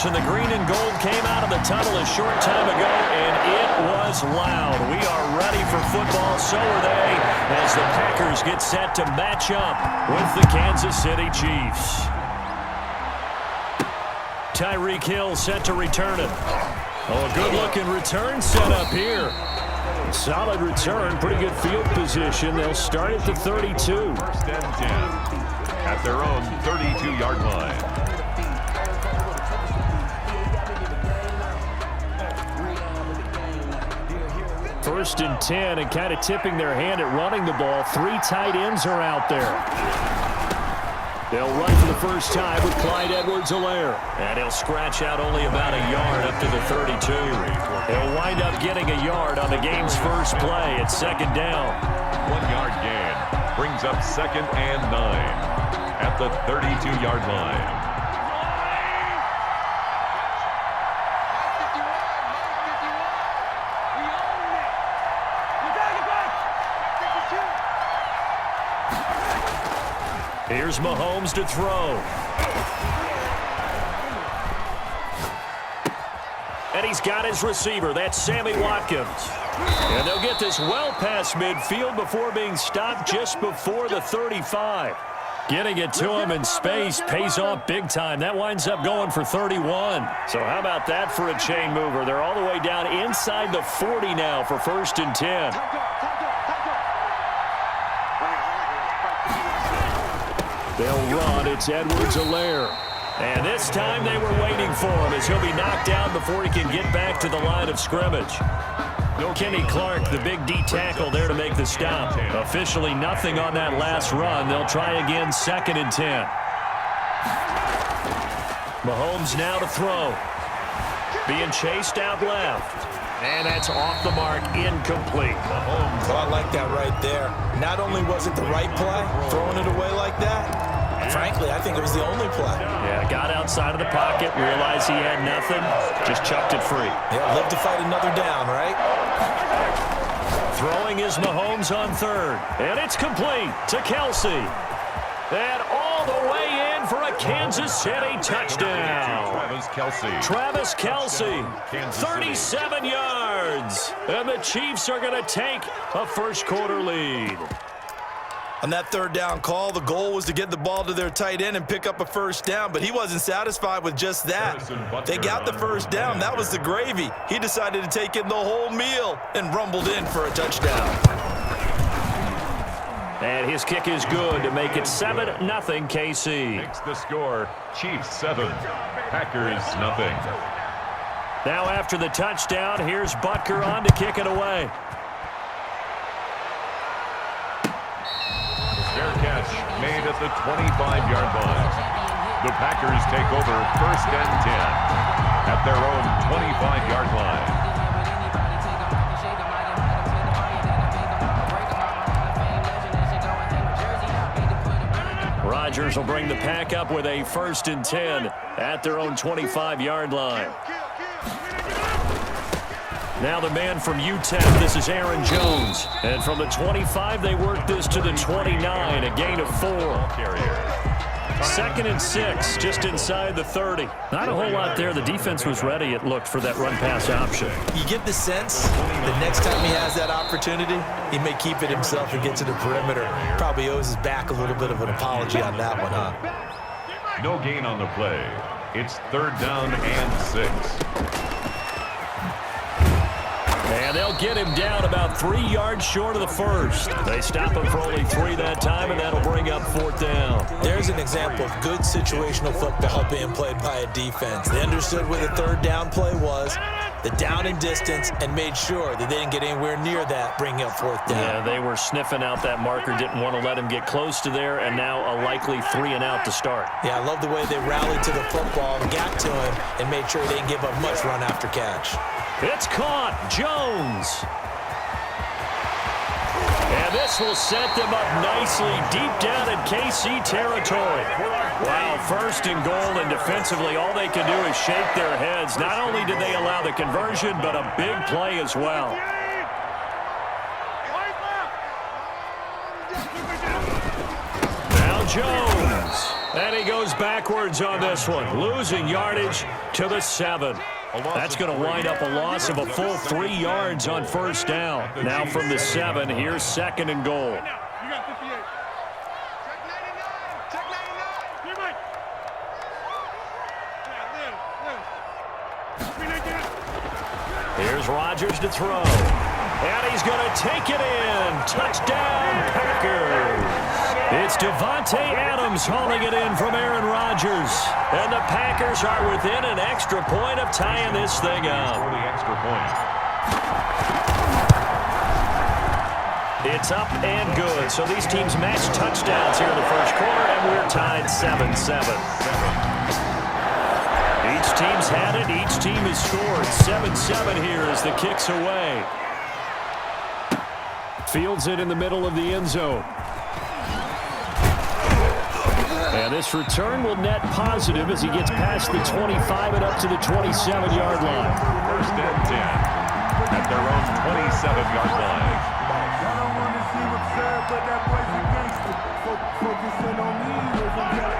possession. The green and gold came out of the tunnel a short time ago, and it was loud. We are ready for football, so are they, as the Packers get set to match up with the Kansas City Chiefs. Tyreek Hill set to return it. Oh, a good-looking return set up here. Solid return, pretty good field position. They'll start at the 32. First and 10 at their own 32-yard line. First and 10, and kind of tipping their hand at running the ball. 3 tight ends are out there. They'll run for the first time with Clyde Edwards-Helaire. And he'll scratch out only about a yard up to the 32. He'll wind up getting a yard on the game's first play at second down. 1-yard gain brings up second and 9 at the 32-yard line. Here's Mahomes to throw. And he's got his receiver. That's Sammy Watkins. And they'll get this well past midfield before being stopped just before the 35. Getting it to him in space pays off big time. That winds up going for 31. So how about that for a chain mover? They're all the way down inside the 40 now for first and 10. They'll run. It's Edwards-Helaire. And this time they were waiting for him as he'll be knocked down before he can get back to the line of scrimmage. Kenny Clark, the big D tackle there to make the stop. Officially nothing on that last run. They'll try again, second and 10. Mahomes now to throw. Being chased out left. And that's off the mark, incomplete. Mahomes. Oh, I like that right there. Not only was it the right play, throwing it away like that, frankly, I think it was the only play. Yeah, got outside of the pocket, realized he had nothing, just chucked it free. Yeah, live to fight another down, right? Throwing is Mahomes on third, and it's complete to Kelsey. And all the way in for a Kansas City touchdown. Travis Kelce, 37 yards. And the Chiefs are going to take a first-quarter lead. On that third down call, the goal was to get the ball to their tight end and pick up a first down, but he wasn't satisfied with just that. They got the first down. That was the gravy. He decided to take in the whole meal and rumbled in for a touchdown. And his kick is good to make it 7-0 KC. Makes the score, Chiefs 7, Packers nothing. Now after the touchdown, here's Butker on to kick it away. Fair catch made at the 25-yard line. The Packers take over first and 10 at their own 25-yard line. Rodgers will bring the pack up with a first and 10 at their own 25-yard line. Now the man from UTEP, this is Aaron Jones. And from the 25, they work this to the 29, a gain of 4. Second and 6, just inside the 30. Not a whole lot there. The defense was ready, it looked, for that run-pass option. You get the sense that next time he has that opportunity, he may keep it himself and get to the perimeter. Probably owes his back a little bit of an apology on that one, huh? No gain on the play. It's third down and 6. And they'll get him down about 3 yards short of the first. They stop him for only 3 that time, and that'll bring up fourth down. There's an example of good situational football being played by a defense. They understood where the third down play was, the down and distance, and made sure that they didn't get anywhere near that, bringing up fourth down. Yeah, they were sniffing out that marker, didn't want to let him get close to there, and now a likely 3 and out to start. Yeah, I love the way they rallied to the football and got to him and made sure they didn't give up much run after catch. It's caught. Jones. And this will set them up nicely deep down in KC territory. Wow, first and goal, and defensively all they can do is shake their heads. Not only did they allow the conversion, but a big play as well. Now Jones. And he goes backwards on this one, losing yardage to the 7. That's going to wind up a loss of a full 3 yards on first down. Now from the 7, here's 2nd and goal. Here's Rodgers to throw. And he's going to take it in. Touchdown, Packers. It's Devontae Adams hauling it in from Aaron Rodgers. And the Packers are within an extra point of tying this thing up. For the extra point. It's up and good. So these teams match touchdowns here in the first quarter, and we're tied 7-7. Each team's had it. Each team has scored. 7-7 here as the kick's away. Fields it in the middle of the end zone. And this return will net positive as he gets past the 25 and up to the 27-yard line. First and 10 at their own 27-yard line.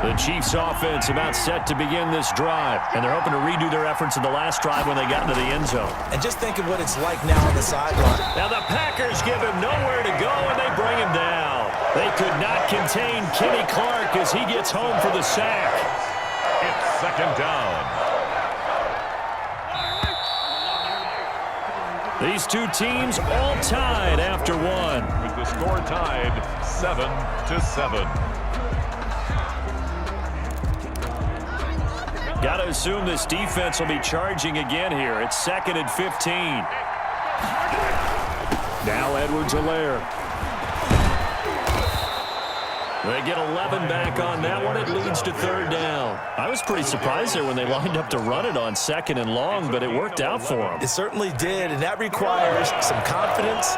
The Chiefs offense about set to begin this drive, and they're hoping to redo their efforts in the last drive when they got into the end zone. And just think of what it's like now on the sideline. Now the Packers give him nowhere to go, and they bring him down. They could not contain Kenny Clark as he gets home for the sack. It's 2nd down. These two teams all tied after one. With the score tied 7-7. Got to assume this defense will be charging again here. It's 2nd and 15. Now Edwards-Helaire. They get 11 back on that one. It leads to 3rd down. I was pretty surprised there when they lined up to run it on 2nd and long, but it worked out for them. It certainly did, and that requires some confidence,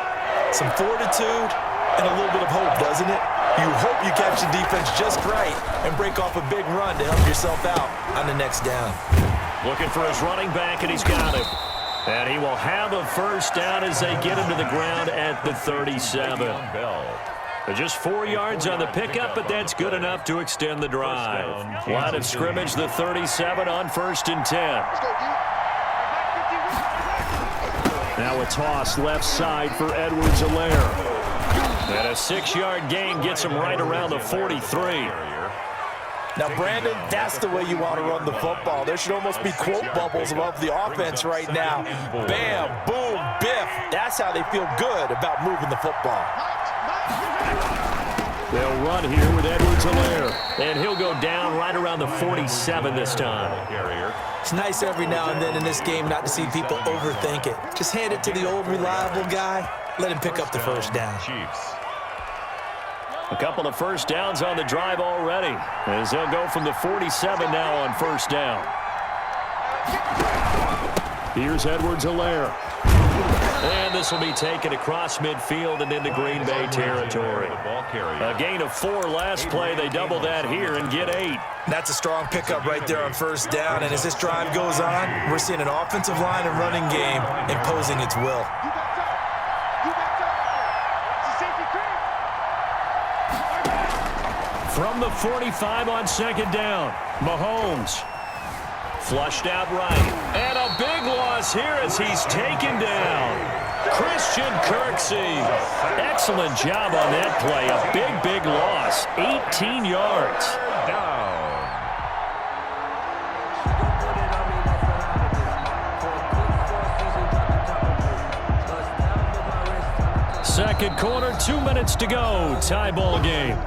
some fortitude, and a little bit of hope, doesn't it? You hope you catch the defense just right and break off a big run to help yourself out on the next down. Looking for his running back, and he's got him. And he will have a first down as they get him to the ground at the 37. Just 4 yards on the pickup, but that's good enough to extend the drive. Line of scrimmage, the 37 on 1st and 10. Now a toss left side for Edwards-Helaire. And a 6-yard gain gets him right around the 43. Now, Brandon, that's the way you want to run the football. There should almost be quote bubbles above the offense right now. Bam, boom, biff. That's how they feel good about moving the football. They'll run here with Edwards-Helaire. And he'll go down right around the 47 this time. It's nice every now and then in this game not to see people overthink it. Just hand it to the old reliable guy. Let him pick up the first down. Chiefs. A couple of first downs on the drive already, as they'll go from the 47 now on first down. Here's Edwards-Helaire. And this will be taken across midfield and into Green Bay territory. A gain of 4 last play. They double that here and get 8. That's a strong pickup right there on first down. And as this drive goes on, we're seeing an offensive line and running game imposing its will. From the 45 on 2nd down, Mahomes flushed out right. And a big loss here as he's taken down. Christian Kirksey. Excellent job on that play. A big loss. 18 yards. Down. Second quarter, 2 minutes to go. Tie ball game.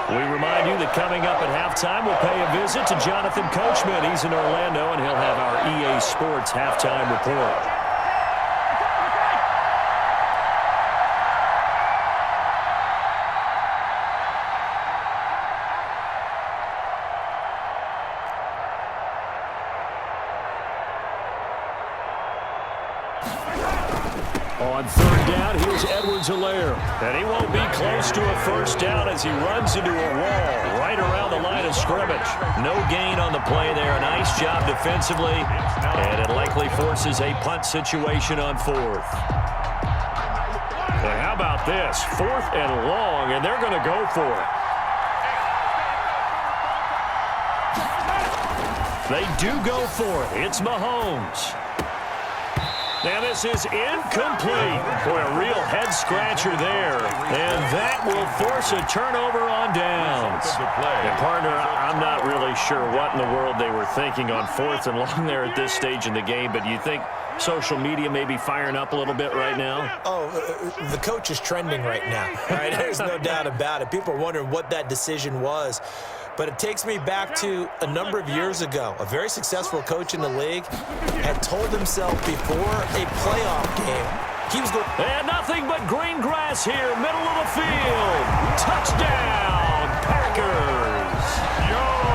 We remind you that coming up at halftime, we'll pay a visit to Jonathan Coachman. He's in Orlando, and he'll have our EA Sports halftime report. On 3rd down, here's Edwards-Helaire. And he won't be close to a first down as he runs into a wall right around the line of scrimmage. No gain on the play there. A nice job defensively. And it likely forces a punt situation on 4th. Well, how about this? 4th and long, and they're going to go for it. They do go for it. It's Mahomes. And this is incomplete. Boy, a real head-scratcher there. And that will force a turnover on downs. And, partner, I'm not really sure what in the world they were thinking on 4th and long there at this stage in the game, but do you think social media may be firing up a little bit right now? Oh, the coach is trending right now. Right? There's no doubt about it. People are wondering what that decision was. But it takes me back to a number of years ago. A very successful coach in the league had told himself before a playoff game, he was going... And nothing but green grass here, middle of the field. Touchdown, Packers.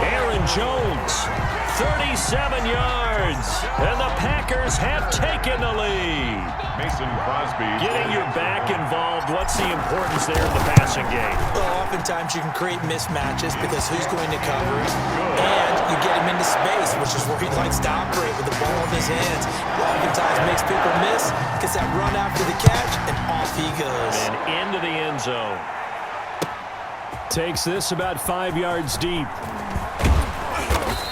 Aaron Jones, 37 yards. And the Packers have taken the lead. Mason Crosby. Getting your back involved, what's the importance there in the passing game? Well, oftentimes you can create mismatches because who's going to cover it, and you get him into space, which is where he likes to operate with the ball in his hands. Oftentimes makes people miss, gets that run after the catch, and off he goes. And into the end zone. Takes this about 5 yards deep.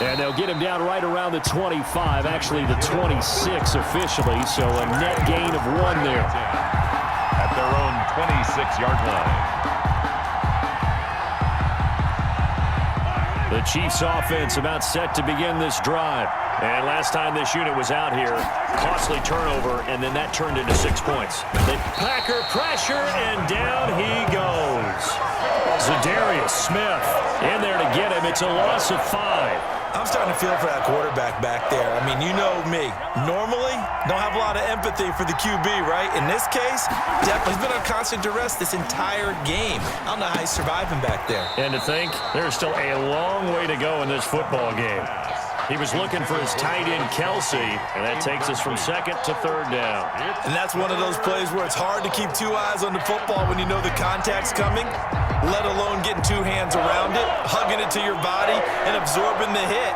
And they'll get him down right around the 25, actually the 26 officially, so a net gain of 1 there. At their own 26-yard line. The Chiefs offense about set to begin this drive. And last time this unit was out here, costly turnover, and then that turned into 6 points. The Packer pressure, and down he goes. Zadarius Smith in there to get him. It's a loss of 5. I'm starting to feel for that quarterback back there. I mean, you know me. Normally, don't have a lot of empathy for the QB, right? In this case, definitely he's been on constant duress this entire game. I don't know how he's surviving back there. And to think, there's still a long way to go in this football game. He was looking for his tight end, Kelsey, and that takes us from 2nd to 3rd down. And that's one of those plays where it's hard to keep 2 eyes on the football when you know the contact's coming, let alone getting 2 hands around it, hugging it to your body, and absorbing the hit,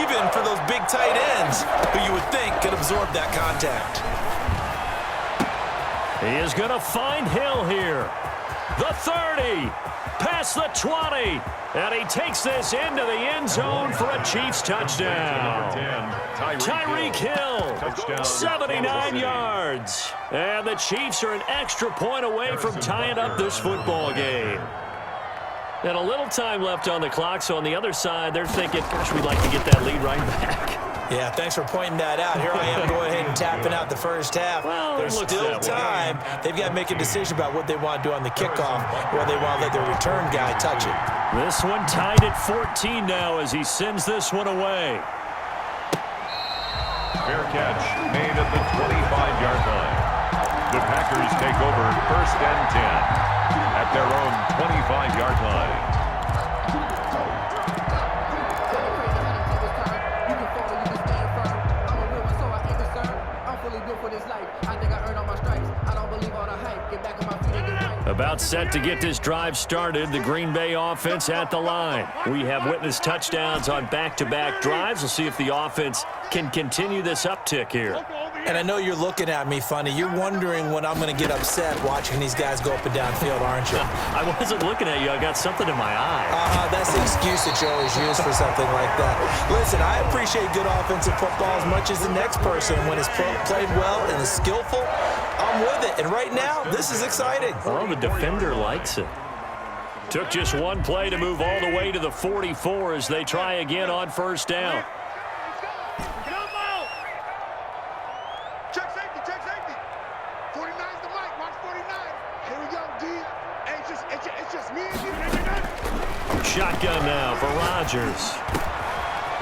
even for those big tight ends who you would think could absorb that contact. He is going to find Hill here. The 30, past the 20, and he takes this into the end zone for a Chiefs touchdown. Tyreek Hill, 79 yards. And the Chiefs are an extra point away from tying up this football game. And a little time left on the clock, so on the other side, they're thinking, gosh, we'd like to get that lead right back. Yeah, thanks for pointing that out. Here I am going ahead and tapping out the first half. Well, there's still time. They've got to make a decision about what they want to do on the kickoff, or they want to let their return guy touch it. This one tied at 14 now as he sends this one away. Fair catch made at the 25-yard line. The Packers take over 1st and 10 at their own 25-yard line. About set to get this drive started, the Green Bay offense at the line. We have witnessed touchdowns on back-to-back drives. We'll see if the offense can continue this uptick here. And I know you're looking at me funny. You're wondering when I'm going to get upset watching these guys go up and down field, aren't you? I wasn't looking at you. I got something in my eye. That's the excuse that you always use for something like that. Listen, I appreciate good offensive football as much as the next person. When it's played well and is skillful, I'm with it. And right now, this is exciting. Well, the defender likes it. Took just one play to move all the way to the 44 as they try again on 1st down. Shotgun now for Rodgers.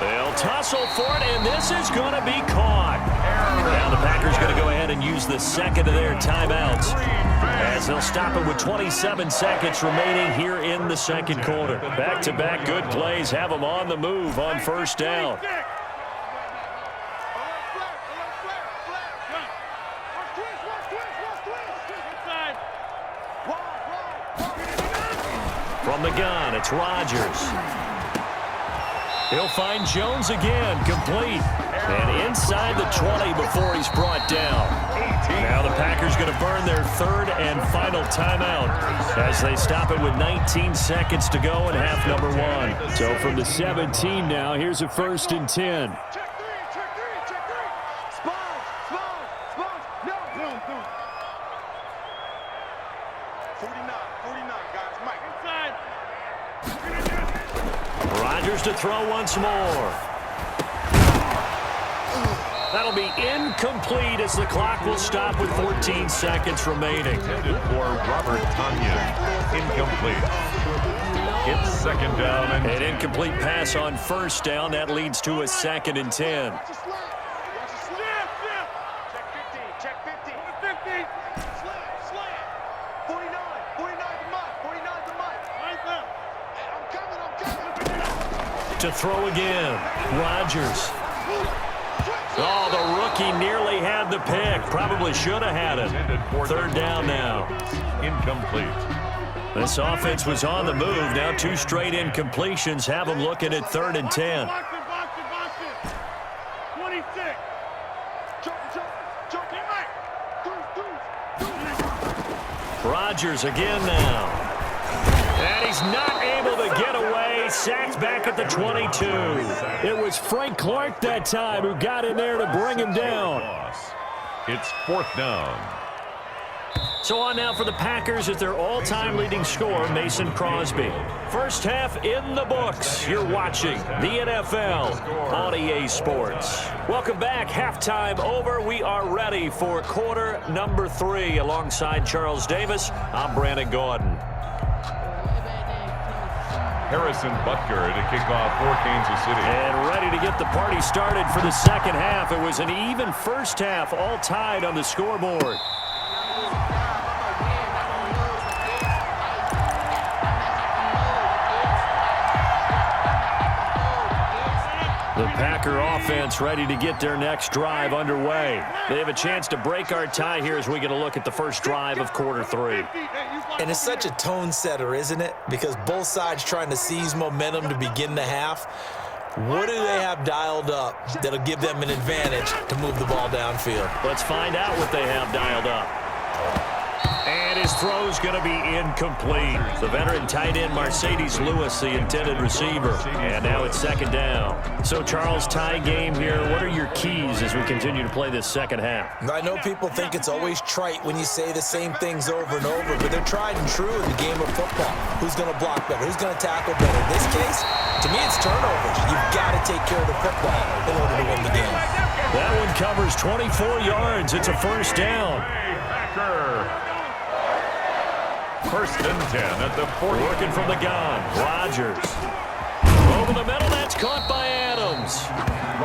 They'll tussle for it, and this is going to be caught. Now the Packers going to go ahead and use the second of their timeouts as they'll stop it with 27 seconds remaining here in the 2nd quarter. Back-to-back good plays have them on the move on 1st down. From the gun, it's Rodgers. He'll find Jones again, complete. And inside the 20 before he's brought down. Now the Packers going to burn their third and final timeout as they stop it with 19 seconds to go in half number one. So from the 17 now, here's a 1st and 10. Rodgers to throw once more. That'll be incomplete as the clock will stop with 14 seconds remaining. Intended for Robert Tonyan. Incomplete. It's 2nd down. And an incomplete pass on 1st down. That leads to a 2nd and 10. To throw again. Rodgers. Oh, the rookie nearly had the pick. Probably should have had it. 3rd down now. Incomplete. This offense was on the move. Now 2 straight incompletions have them looking at 3rd and 10. 26. Rodgers again now. And he's not able to get away. Sacked back at the 22. It was Frank Clark that time who got in there to bring him down. It's 4th down. So on now for the Packers at their all-time leading scorer, Mason Crosby. First half in the books. You're watching the NFL on EA Sports. Welcome back. Halftime over. We are ready for quarter number 3. Alongside Charles Davis, I'm Brandon Gaudin. Harrison Butker to kick off for Kansas City. And ready to get the party started for the second half. It was an even first half, all tied on the scoreboard. The Packer offense ready to get their next drive underway. They have a chance to break our tie here as we get a look at the first drive of quarter 3. And it's such a tone setter, isn't it? Because both sides trying to seize momentum to begin the half. What do they have dialed up that'll give them an advantage to move the ball downfield? Let's find out what they have dialed up. And his throw's going to be incomplete. The veteran tight end Mercedes Lewis, the intended receiver. And now it's 2nd down. So, Charles, tie game here. What are your keys as we continue to play this second half? I know people think it's always trite when you say the same things over and over, but they're tried and true in the game of football. Who's going to block better? Who's going to tackle better? In this case, to me, it's turnovers. You've got to take care of the football in order to win the game. That one covers 24 yards. It's a 1st down. Packer. 1st and 10 at the 40. Working from the gun. Rodgers. Over the middle. That's caught by Adams.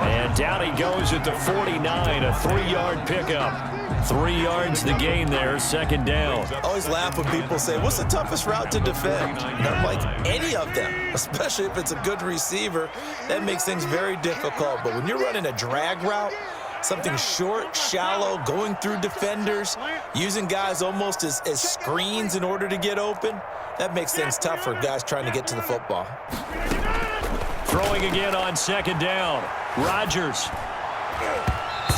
And down he goes at the 49. A 3-yard pickup. 3 yards the gain there. 2nd down. I always laugh when people say, what's the toughest route to defend? And I'm like, any of them, especially if it's a good receiver. That makes things very difficult. But when you're running a drag route, something short, shallow, going through defenders, using guys almost as screens in order to get open, that makes things tough for guys trying to get to the football. Throwing again on 2nd down. Rodgers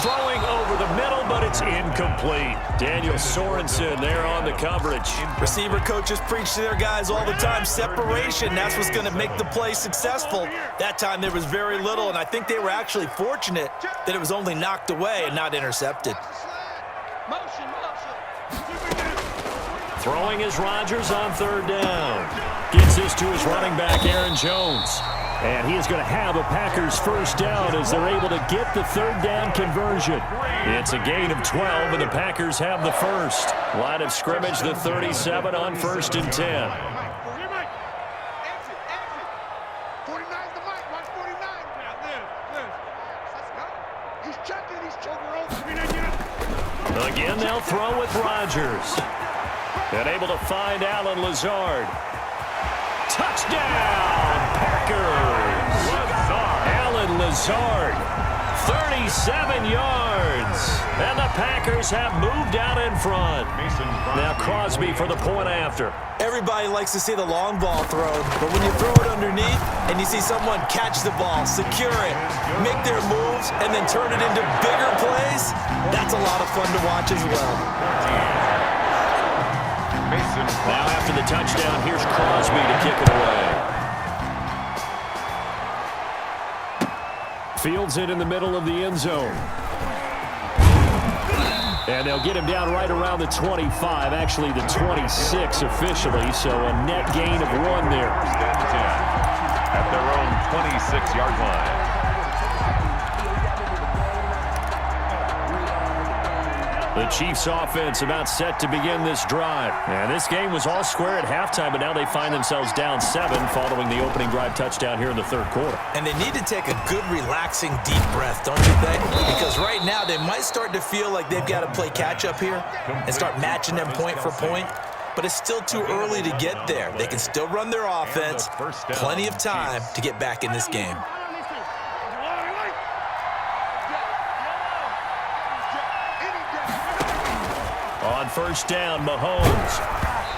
throwing over the middle, but it's incomplete. Daniel Sorensen there on the coverage. Receiver coaches preach to their guys all the time, separation. That's what's going to make the play successful. That time there was very little, and I think they were actually fortunate that it was only knocked away and not intercepted. Throwing is Rodgers on 3rd down. Gets this to his running back, Aaron Jones. And he is going to have a Packers 1st down as they're able to get the 3rd down conversion. It's a gain of 12, and the Packers have the 1st. Line of scrimmage, the 37 on 1st and 10. Again, they'll throw with Rodgers. And able to find Allen Lazard. Touchdown, Packers! Allen Lazard, 37 yards. And the Packers have moved out in front. Now Crosby for the point after. Everybody likes to see the long ball thrown, but when you throw it underneath and you see someone catch the ball, secure it, make their moves, and then turn it into bigger plays, that's a lot of fun to watch as well. Now after the touchdown, here's Crosby to kick it away. Fields it in the middle of the end zone. And they'll get him down right around the 25, actually the 26 officially, so a net gain of 1 there. At their own 26-yard line. The Chiefs offense about set to begin this drive. And this game was all square at halftime, but now they find themselves down 7 following the opening drive touchdown here in the third quarter. And they need to take a good, relaxing, deep breath, don't you think? Because right now they might start to feel like they've got to play catch-up here and start matching them point for point. But it's still too early to get there. They can still run their offense. Plenty of time to get back in this game. On first down, Mahomes.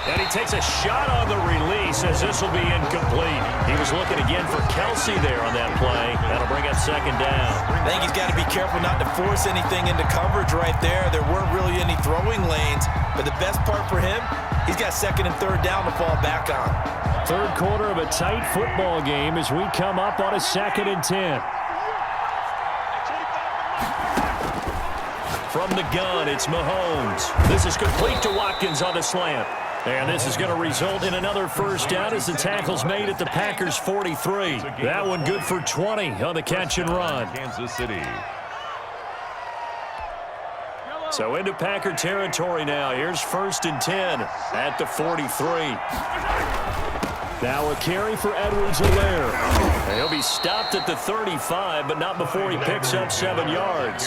And he takes a shot on the release as this will be incomplete. He was looking again for Kelsey there on that play. That'll bring up second down. I think he's got to be careful not to force anything into coverage right there. There weren't really any throwing lanes. But the best part for him, he's got second and third down to fall back on. Third quarter of a tight football game as we come up on a 2nd and 10. From the gun, it's Mahomes. This is complete to Watkins on the slant. And this is going to result in another first down as the tackle's made at the Packers' 43. That one good for 20 on the catch and run. Kansas City. So into Packer territory now. Here's 1st and 10 at the 43. Now a carry for Edwards-Helaire. He'll be stopped at the 35, but not before he picks up 7 yards.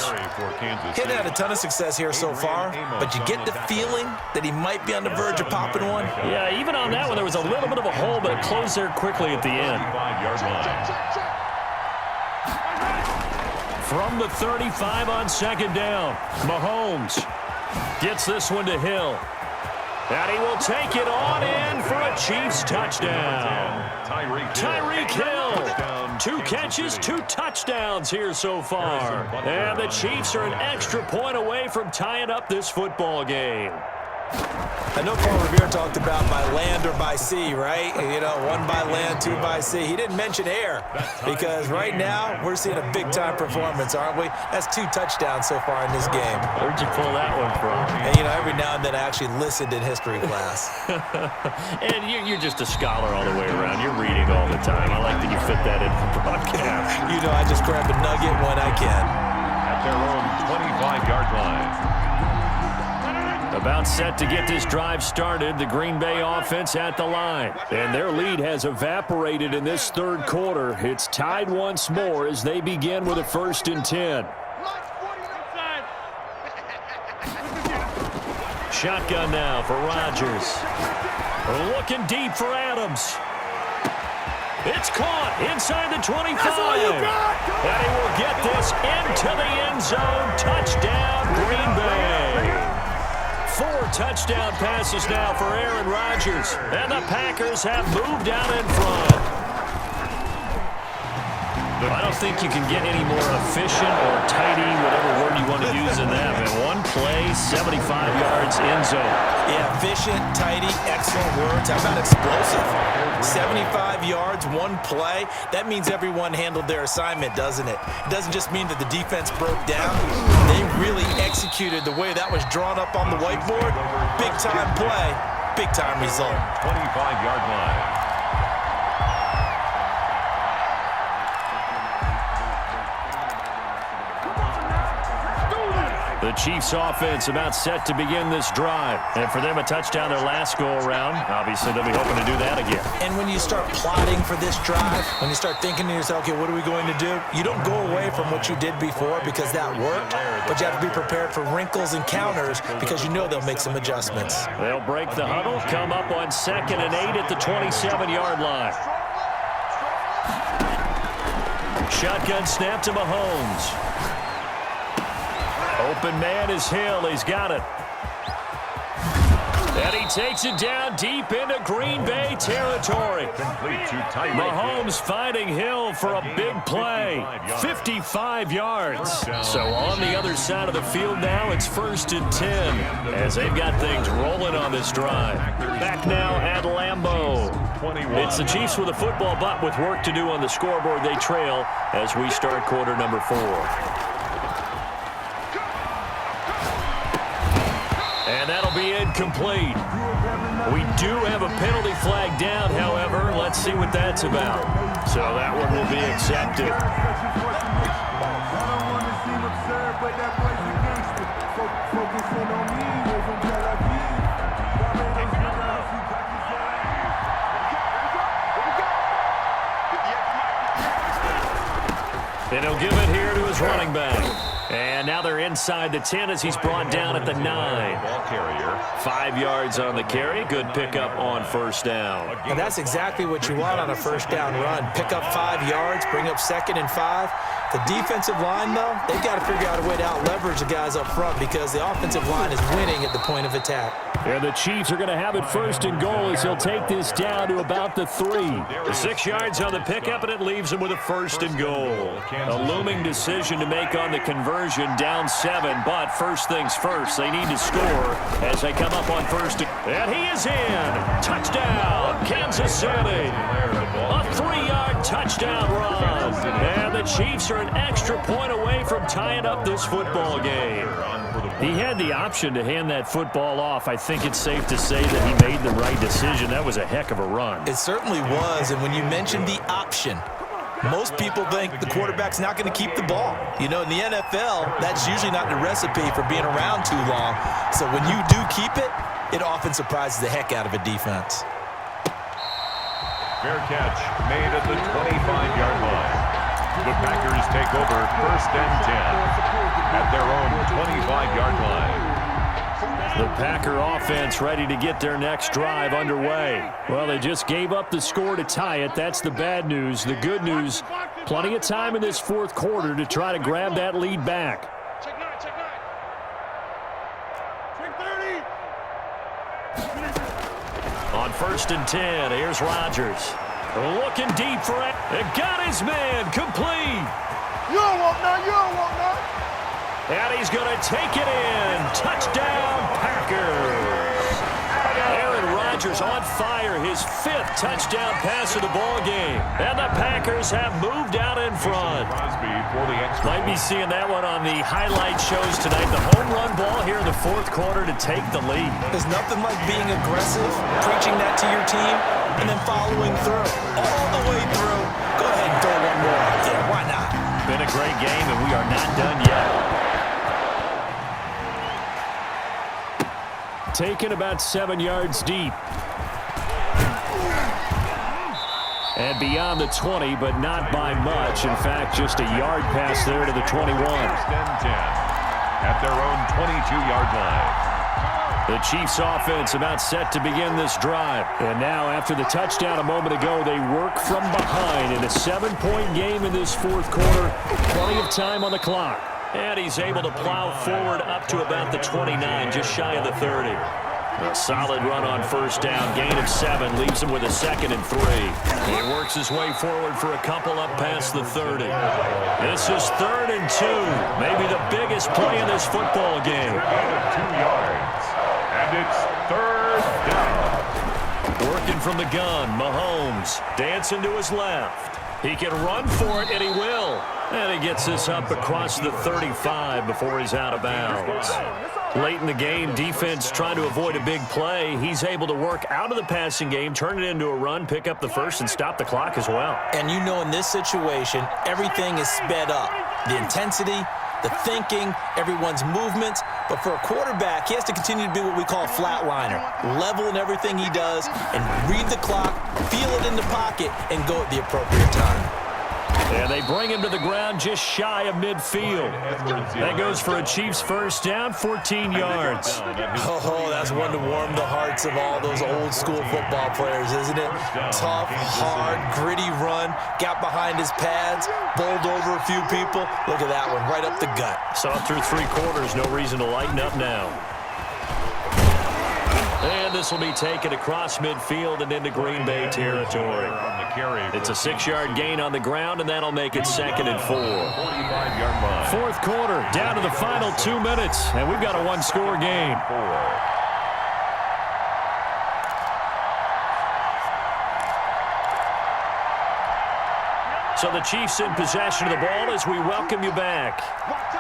He's had a ton of success here so far, but you get the feeling that he might be on the verge of popping one. Yeah, even on that one, there was a little bit of a hole, but it closed there quickly at the end. From the 35 on second down, Mahomes gets this one to Hill. And he will take it on in for a Chiefs touchdown. Tyreek Hill, 2 catches, 2 touchdowns here so far. And the Chiefs are an extra point away from tying up this football game. I know Paul Revere talked about by land or by sea, right? You know, 1 by land, 2 by sea. He didn't mention air because right now we're seeing a big-time performance, aren't we? That's 2 touchdowns so far in this game. Where'd you pull that one from? And, you know, every now and then I actually listened in history class. And you're just a scholar all the way around. You're reading all the time. I like that you fit that in the broadcast. You know, I just grab a nugget when I can. At their own 25-yard line. About set to get this drive started, the Green Bay offense at the line. And their lead has evaporated in this third quarter. It's tied once more as they begin with a 1st and 10. Shotgun now for Rodgers. Looking deep for Adams. It's caught inside the 25. And he will get this into the end zone. Touchdown, Green Bay. 4 touchdown passes now for Aaron Rodgers. And the Packers have moved out in front. I don't think you can get any more efficient or tidy, whatever word you want to use in that. In 1 play, 75 yards, end zone. Yeah, efficient, tidy, excellent words. How about explosive? 75 yards, 1 play. That means everyone handled their assignment, doesn't it? It doesn't just mean that the defense broke down. They really executed the way that was drawn up on the whiteboard. Big-time play, big-time result. 25-yard line. The Chiefs offense about set to begin this drive. And for them, a touchdown their last go-around. Obviously, they'll be hoping to do that again. And when you start plotting for this drive, when you start thinking to yourself, okay, what are we going to do? You don't go away from what you did before because that worked, but you have to be prepared for wrinkles and counters because you know they'll make some adjustments. They'll break the huddle, come up on 2nd and 8 at the 27-yard line. Shotgun snap to Mahomes. Open man is Hill. He's got it. And he takes it down deep into Green Bay territory. Mahomes finding Hill for a big play. 55 yards. So on the other side of the field now, it's 1st and 10 as they've got things rolling on this drive. Back now at Lambeau. It's the Chiefs with a football, but with work to do on the scoreboard, they trail as we start quarter number 4. And that'll be incomplete. We do have a penalty flag down, however. Let's see what that's about. So that one will be accepted. And he'll give it here to his running back. And now they're inside the 10 as he's brought down at the 9. Ball carrier. 5 yards on the carry. Good pickup on first down. And that's exactly what you want on a first down run. Pick up 5 yards, bring up 2nd and 5. The defensive line, though, they've got to figure out a way to out-leverage the guys up front because the offensive line is winning at the point of attack. And the Chiefs are going to have it 1st and goal as he'll take this down to about the 3. 6 yards on the pickup, and it leaves him with a 1st and goal. A looming decision to make on the conversion, down 7, but first things first, they need to score as they come up on 1st. And he is in. Touchdown, Kansas City. A 3-yard touchdown run. And the Chiefs are an extra point away from tying up this football game. He had the option to hand that football off. I think it's safe to say that he made the right decision. That was a heck of a run. It certainly was, and when you mentioned the option, most people think the quarterback's not going to keep the ball. You know, in the NFL, that's usually not the recipe for being around too long. So when you do keep it, it often surprises the heck out of a defense. Fair catch made at the 25-yard line. The Packers take over 1st and 10 at their own 25-yard line. The Packer offense ready to get their next drive underway. Well, they just gave up the score to tie it. That's the bad news. The good news, plenty of time in this 4th quarter to try to grab that lead back. On 1st and 10, here's Rodgers. Looking deep for it. It got his man complete. You don't want none. You don't want none. And he's going to take it in. Touchdown, Packers. Aaron Rodgers on fire. His 5th touchdown pass of the ball game. And the Packers have moved out in front. Crosby for the extra. Might be seeing that one on the highlight shows tonight. The home run ball here in the 4th quarter to take the lead. There's nothing like being aggressive, preaching that to your team, and then following through. All the way through. Go ahead and throw one more out there. Why not? Been a great game, and we are not done yet. Taken about 7 yards deep. And beyond the 20, but not by much. In fact, just a yard pass there to the 21. 1st and 10 at their own 22-yard line. The Chiefs offense about set to begin this drive. And now after the touchdown a moment ago, they work from behind in a 7-point game in this 4th quarter. Plenty of time on the clock. And he's able to plow forward up to about the 29, just shy of the 30. A solid run on 1st down, gain of 7, leaves him with a 2nd and 3. He works his way forward for a couple up past the 30. This is 3rd and 2, maybe the biggest play in this football game. 2 yards, and it's 3rd down. Working from the gun, Mahomes dancing to his left. He can run for it, and he will. And he gets this up across the 35 before he's out of bounds. Late in the game, defense trying to avoid a big play. He's able to work out of the passing game, turn it into a run, pick up the 1st, and stop the clock as well. And you know in this situation, everything is sped up. The intensity, the thinking, everyone's movements. But for a quarterback, he has to continue to be what we call a flatliner. Level in everything he does and read the clock, feel it in the pocket, and go at the appropriate time. And they bring him to the ground just shy of midfield. That goes for a Chiefs first down, 14 yards. Oh, that's one to warm the hearts of all those old school football players, isn't it? Tough, hard, gritty run, got behind his pads, bowled over a few people. Look at that one, right up the gut. Saw through 3 quarters, no reason to lighten up now. And this will be taken across midfield and into Green Bay territory. It's a 6-yard gain on the ground, and that'll make it 2nd and 4. 45-yard line. 4th quarter, down to the final 2 minutes, and we've got a 1-score game. So the Chiefs in possession of the ball as we welcome you back.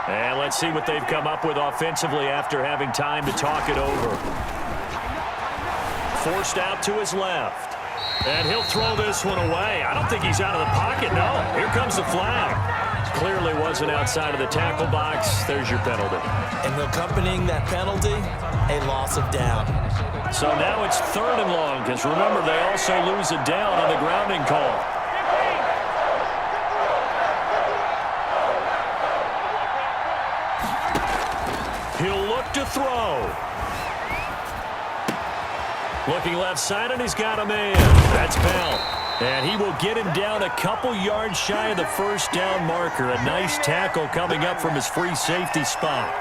And let's see what they've come up with offensively after having time to talk it over. Forced out to his left. And he'll throw this one away. I don't think he's out of the pocket, no. Here comes the flag. Clearly wasn't outside of the tackle box. There's your penalty. And accompanying that penalty, a loss of down. So now it's 3rd and long, because remember, they also lose a down on the grounding call. He'll look to throw. Looking left side, and he's got a man. That's Bell. And he will get him down a couple yards shy of the first down marker. A nice tackle coming up from his free safety spot.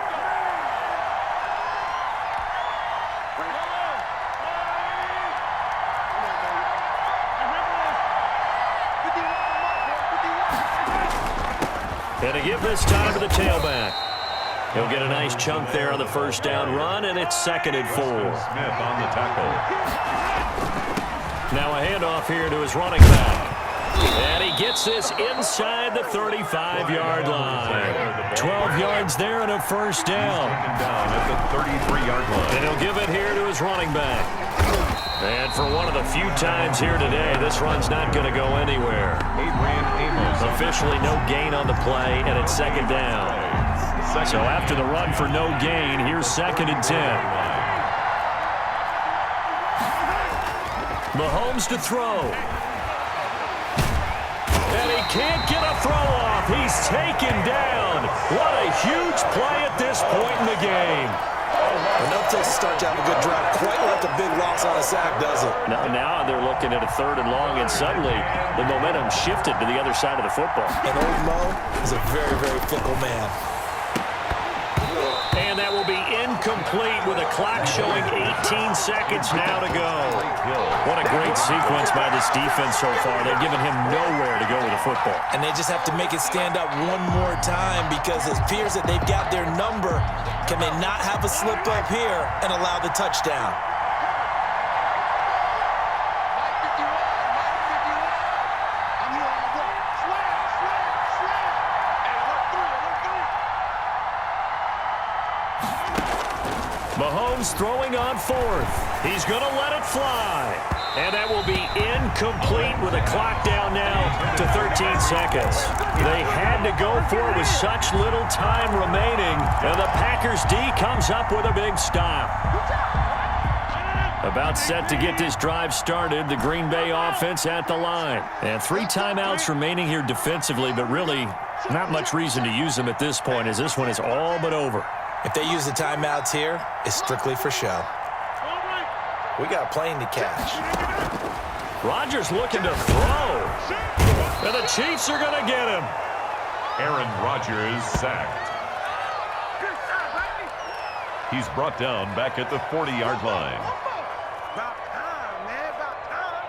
And to give this time to the tailback. He'll get a nice chunk there on the first down run, and it's 2nd and 4. Smith on the tackle. Now a handoff here to his running back. And he gets this inside the 35-yard line. 12 yards there and a first down. Down at the 33-yard line. And he'll give it here to his running back. And for one of the few times here today, this run's not going to go anywhere. Officially no gain on the play, and it's 2nd down. So after the run for no gain, here's 2nd and 10. Mahomes to throw. And he can't get a throw off. He's taken down. What a huge play at this point in the game. Enough to start to have a good drive. Quite like a big loss on a sack, does it? Now they're looking at a 3rd and long, and suddenly the momentum shifted to the other side of the football. And old Mo is a very, very fickle man. And that will be incomplete with a clock showing 18 seconds now to go. What a great sequence by this defense so far. They've given him nowhere to go with the football. And they just have to make it stand up one more time, because it appears that they've got their number. Can they not have a slip up here and allow the touchdown? Mahomes throwing on 4th. He's going to let it fly. And that will be incomplete with a clock down now to 13 seconds. They had to go for it with such little time remaining. And the Packers D comes up with a big stop. About set to get this drive started, the Green Bay offense at the line. And 3 timeouts remaining here defensively, but really not much reason to use them at this point, as this one is all but over. If they use the timeouts here, it's strictly for show. We got a plane to catch. Rodgers looking to throw. And the Chiefs are going to get him. Aaron Rodgers sacked. He's brought down back at the 40-yard line. About time, man. About time.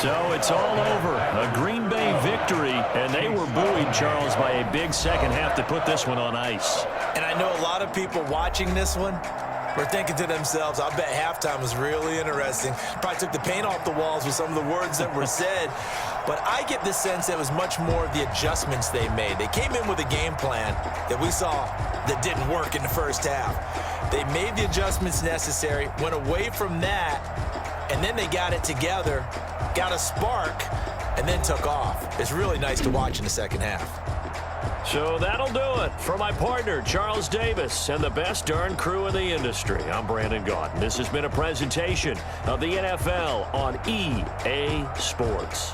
So it's all over. A Green Bay victory, and they were buoyed, Charles, by a big second half to put this one on ice. And I know a lot of people watching this one were thinking to themselves, I bet halftime was really interesting. Probably took the paint off the walls with some of the words that were said. But I get the sense that it was much more of the adjustments they made. They came in with a game plan that we saw that didn't work in the first half. They made the adjustments necessary, went away from that, and then they got it together, got a spark, and then took off. It's really nice to watch in the second half. So that'll do it. For my partner, Charles Davis, and the best darn crew in the industry, I'm Brandon Gaudin. This has been a presentation of the NFL on EA Sports.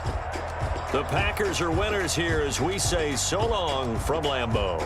The Packers are winners here as we say so long from Lambeau.